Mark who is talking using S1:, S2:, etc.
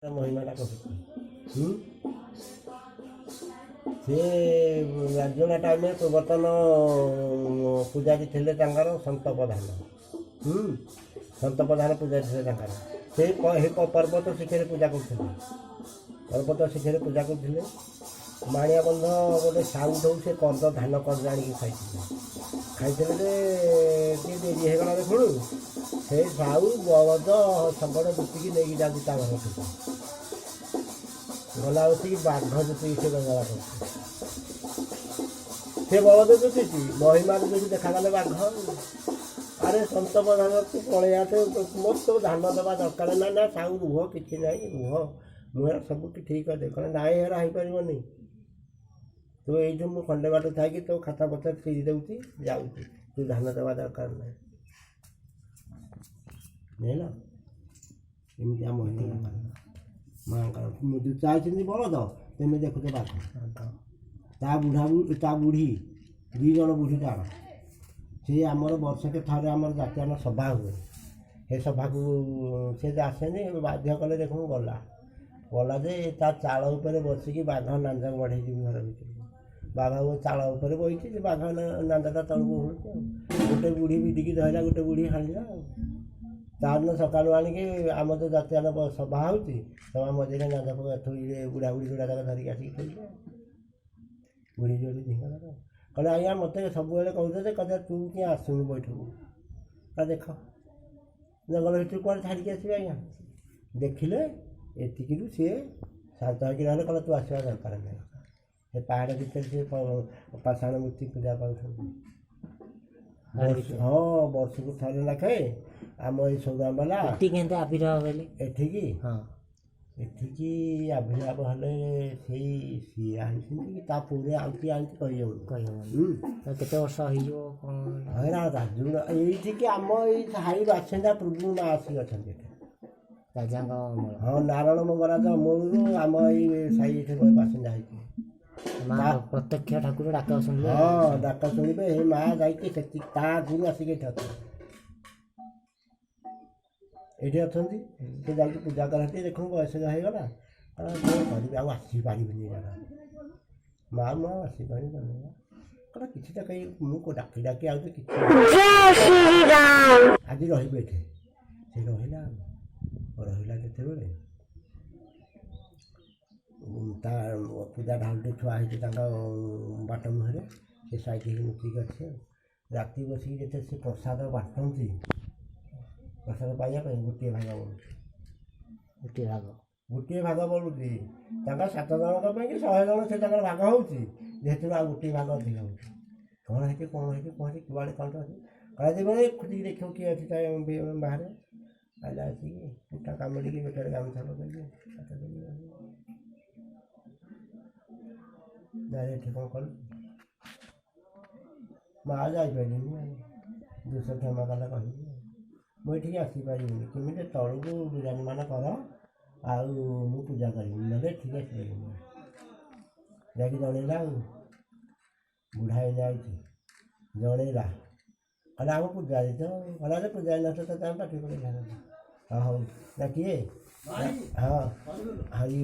S1: ମହିମାଟା କହୁଛି ସେ ରାଜଣା ଟାଇମ୍ରେ ପୂର୍ବତନ ପୂଜାରୀ ଥିଲେ ତାଙ୍କର ସନ୍ତ ପ୍ରଧାନ ସନ୍ତ ପ୍ରଧାନ ପୂଜାରୀ ଥିଲେ ତାଙ୍କର ସେଇ ପର୍ବତ ଶିଖରେ ପୂଜା କରୁଥିଲେ ପର୍ବତ ଶିଖରେ ପୂଜା କରୁଥିଲେ ମାଣିଆ ବନ୍ଧ ଗୋଟେ ସାଉଠୁ ସେ କର୍ଦ ଧାନ କର୍ଦ ଆଣିକି ଖାଇଥିଲେ ଯେ ଟିକେ ଡେରି ହେଇଗଲା ଦେଖୁଣୁ ସେଇ ସାଉ ବଳଦ ଶଗଡ଼ ଜୁତିକି ନେଇକି ଯାଉଛି ତା ଘରକୁ ଗଲା ବସିକି ବାଘ ଜୁତିକି ସେ ଗଙ୍ଗଳା କରୁଛି ସେ ବଳଦ ଜୁତିଛି ମହିମାରେ ଯଦି ଦେଖାଗଲେ ବାଘ ଆରେ ସନ୍ତ ପ୍ରଧାନକୁ ପଳେଇ ଆସେ ମୋର ସବୁ ଧାନ ଦେବା ଦରକାର ନା ନା ସାଉ ରୁହ କିଛି ନାହିଁ ରୁହ ମୁଁ ଏରା ସବୁ ଠିକ୍ କରିଦେବି କ'ଣ ନାଇଁ ଏରା ହେଇପାରିବନି ତୁ ଏଇଠୁ ମୁଁ ଖଣ୍ଡେ ବାଟ ଥାଇକି ତୋ ଖାତା ପତ୍ର ଚିରି ଦେଉଛି ଯାଉଛି ତୁ ଧାନ ଦେବା ଦରକାର ନାହିଁ ବୁଝିଲ ଏମିତି ଆମ ମାଆଙ୍କର ଜୁତା ଅଛନ୍ତି ବଳଦ ତେମେ ଦେଖୁଛ ବାଘ ତା ବୁଢ଼ୀ ଦୁଇ ଜଣ ବୁଢ଼ୀ ତାର ସେ ଆମର ବର୍ଷକେ ଥରେ ଆମର ଜାତୀୟ ସଭା ହୁଏ ସେ ସଭାକୁ ସେ ଆସେନି ବାଧ୍ୟ କଲେ ଦେଖୁ ଗଲା ଯେ ତା ଚାଳ ଉପରେ ବସିକି ବାଘ ନାଞ୍ଜ ବଢ଼େଇଯିବି ଘର ଭିତରକୁ ବାଘ ଚାଳ ଉପରେ ବସିଛି ସେ ବାଘ ନାଞ୍ଜଟା ତଳକୁ ହଉଛି ଗୋଟେ ବୁଢ଼ୀ ବିଡ଼ିକି ଧରିଲା ଗୋଟେ ବୁଢ଼ୀ ହାଣିଲା ଆଉ ତାଦିନ ସକାଳୁ ଆଣିକି ଆମର ତ ଜାତୀୟ ସଭା ହେଉଛି ସଭା ମଝିରେ ନାଞ୍ଜ ଥୋଇଲେ ବୁଢ଼ା ବୁଢ଼ୀ ଗୁଡ଼ା ତାକୁ ଧରିକି ଆସିକି ଥୋଇଲେ ବୁଢ଼ୀ ଯୋଡ଼ି ଝିଙ୍ଗ କହିଲେ ଆଜ୍ଞା ମୋତେ ସବୁବେଳେ କହୁଛ ଯେ କଥା ତୁ କିଏ ଆସୁନି ବୈଠକୁ ଦେଖ ଜଙ୍ଗଲ ଭିତରୁ କୁଆଡ଼େ ଛାଡ଼ିକି ଆସିବେ ଆଜ୍ଞା ଦେଖିଲେ ଏତିକିରୁ ସିଏ ଶାନ୍ତ ହେଇକି ରହିଲେ କହିଲେ ତୁ ଆସିବା ଦରକାର ନାହିଁ ସେ ପାହାଡ଼ ଭିତରେ ସିଏ ପାଷାଣ ମୂର୍ତ୍ତି ପୂଜା ପାଉଛନ୍ତି ହଁ ବର୍ଷକୁ ଥରେ ଲେଖାଏ ଆମ ଏଇ ସୌଦାମବାଲା ଏଠିକି ଏଠିକି ଆବିର୍ଭାବ ହେଲେ ସେଇ ସିଏ ଆଣିଛନ୍ତି କି ତା ପୁରେ ଆଉ କିଏ ଆଣିଛି କହିହେବନି
S2: କେତେ ବର୍ଷ ହେଇଯିବ
S1: କ'ଣ ରାଜୁ ଏଇଠିକି ଆମ ଏଇ ସାହି ବାସିନ୍ଦା ପୂର୍ବରୁ ମା ଆସିକି ଅଛନ୍ତି ଏଠି
S2: ରାଜାଙ୍କ
S1: ହଁ ନାରାୟଣ ମଙ୍ଗରାଜ ଅମଳରୁ ଆମ ଏଇ ସାହି ଏଠି ବାସିନ୍ଦା ହେଇଛି
S2: ମା ପ୍ରତ୍ୟକ୍ଷ ଠାକୁର ଡାକ ଶୁଣିବେ
S1: ହଁ ଡାକ ଶୁଣିବେ ଏ ମା ଯାଇକି ସେଠି ତା ଆଗରୁ ଆସିକି ଏଠି ଅଛନ୍ତି ଏଠି ଅଛନ୍ତି ସେ ଯାଇକି ପୂଜା କରନ୍ତି ଦେଖୁ ବୟସ ହେଇଗଲା କ'ଣ କରିବି ଆଉ ଆସିପାରିବିନି ଜାଗା ମା ମୁଁ ଆଉ ଆସିପାରିବି କ'ଣ କିଛିଟା କହି ମୁଁ ଡାକି ଆଉଛି କିଛି ଆଜି ରହିବି ଏଠି ସେ ରହିଲା ଯେତେବେଳେ ତା ପୂଜା ଢାଲଟେ ଛୁଆ ହେଇଛି ତାଙ୍କ ବାଟ ମୁହଁରେ ସେ ସାଇଠି ଲୁଚିକି ଅଛି ରାତି ବସିକି ଯେତେ ସେ ପ୍ରସାଦ ବାଟନ୍ତି ପ୍ରସାଦ ପାଇବା ପାଇଁ ଗୋଟିଏ ଭାଗ ବଳୁଛି ତାଙ୍କର 7 ଜଣଙ୍କ ପାଇଁ କି 100 ଜଣ ସେ ତାଙ୍କର ଭାଗ ହେଉଛି ଯେହେତୁ ଆଉ ଗୋଟିଏ ଭାଗ ଅଧିକ ହେଉଛି କ'ଣ ହେଇଛି କୁଆଡ଼େ କ'ଣ ଅଛି କରାଯିବନି ଖୋଜିକି ଦେଖିବ କିଏ ଅଛି ତା ବାହାରେ ଆଇଲା ଆସିକି ତା କାମୁଡ଼ିକି ବେଟରେ ଗାମୁଛା ପକେଇକି ଯାଇ ଏଠି କ'ଣ କଲୁ ମା ଯାଇପାରିଲିନି 200 କ୍ଷମା କଲେ କହିବି ମୁଁ ଏଠିକି ଆସିପାରିବିନି କେମିତି ତଳକୁ ବିରାଜମାନ କର ଆଉ ମୁଁ ପୂଜା କରିବି ନହେଲେ ଏଠିକି ଆସିପାରିବିନି ଯାଇକି ଜଣେଇଲା ଆଉ ବୁଢ଼ା ହେଇଲେ ଆଇଛି ଜଣେଇଲା କହିଲା ଆମ ପୂଜାରୀ ତ କହିଲା ଯେ ପୂଜାରୀ ନଷ୍ଟ ତ ଆମେ ପାଟି ପକେଇଲା ହଉ ନା କିଏ ହଁ ହରି